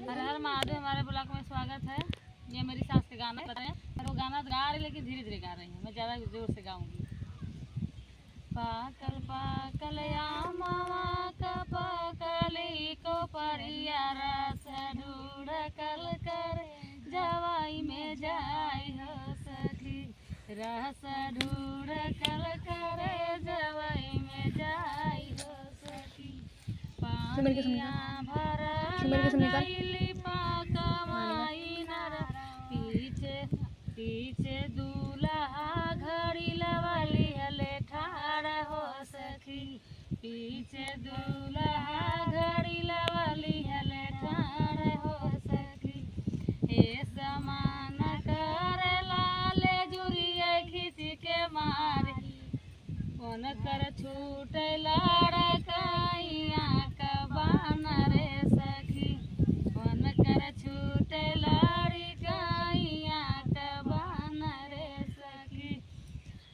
हर हर महादेव। हमारे ब्लॉग में स्वागत है। ये मेरी सास के गाना बताएं, और वो गाना गा रही लेकिन धीरे धीरे गा रही है। मैं ज़्यादा जोर से गाऊंगी। पाकल पाकल आमवा का पाकली को परिया रस ढूढ़कल कर जवाई में जाई हो सखी। रस ढूढ़कल कर जवाई में जाई हो सखी। पानिया भरा गईली पाकमाई नर पीछे पीछे दूल्हा घड़ी लवाली हले ठाड़ हो सखी। पीछे दूल्हा घड़ी लवाली हले ठाड़ हो सखी। हे समान कर लाले जुरिया खींच के मारी कौन कर छूट लड़काइया कबान रे सखी। कौन कर छूट लड़काइया कबान रे सखी।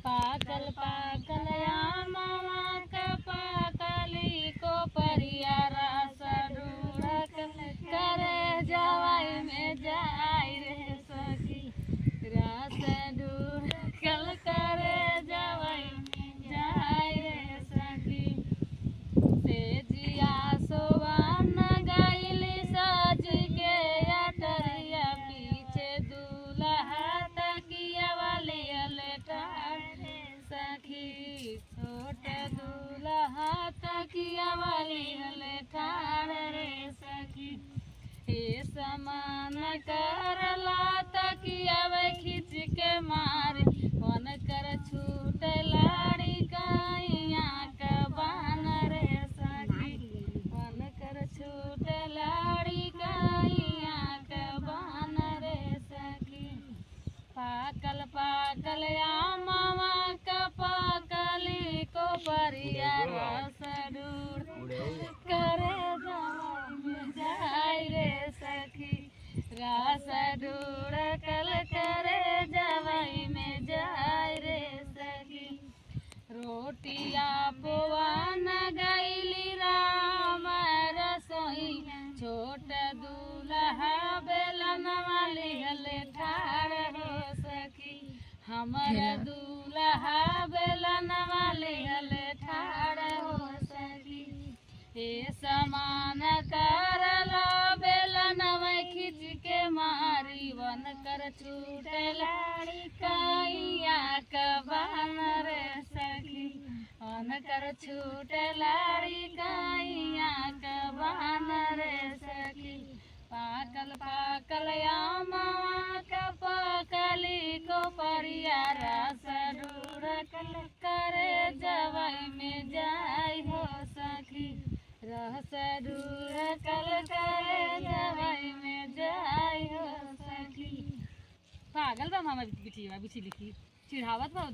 पाकल पाकल आमवा का पाकली को परिया रस ढूढ़कल करे जवाई में जाई रे सखी। रस ढूढ़कल करे जवाई में जाई रे सखी। से जिया सोवान गईली सज के अटरिया पीछे दूल्हा तकिया वाली हले ठाड़ सखी। छोट दूल्हा तकिया वाली हले ठाड़ रे सखी। हे समान करला तकिया वे खींच के मारी कौन कर छूट लाड़ी काइया कबान रे सखी। कौन कर छूट लाड़ी काइया कबान रे सखी। पाकल पाकल आमवा का पाकली को परिया रस ढूढ़ करे जवाई में जाई रे सखी। रस ढूढ़कल करे जवाई में जाई रे सखी। रोटिया पवन गईली राम रसोई छोट दूल्हा बेलन वाली हले ठाड़ हो सखी। हमर दूल्हा बेलन वाली हले ठाड़ हो सखी। हे समान करला बेलन में खींच के मारी वन कर छूट लाड़ी काइया कबान रे सखी। वन कर छूट लाड़ी काइया कबान रे सखी। पाकल पाकल आमवा का पाकली को परिया रस ढूढ़कल करे जवाई में जाई हो सखी। रस ढूढ़कल करे जवाई में जाई हो सखी। पागल बा मामा बिछी लिखी चिढ़ावत बा।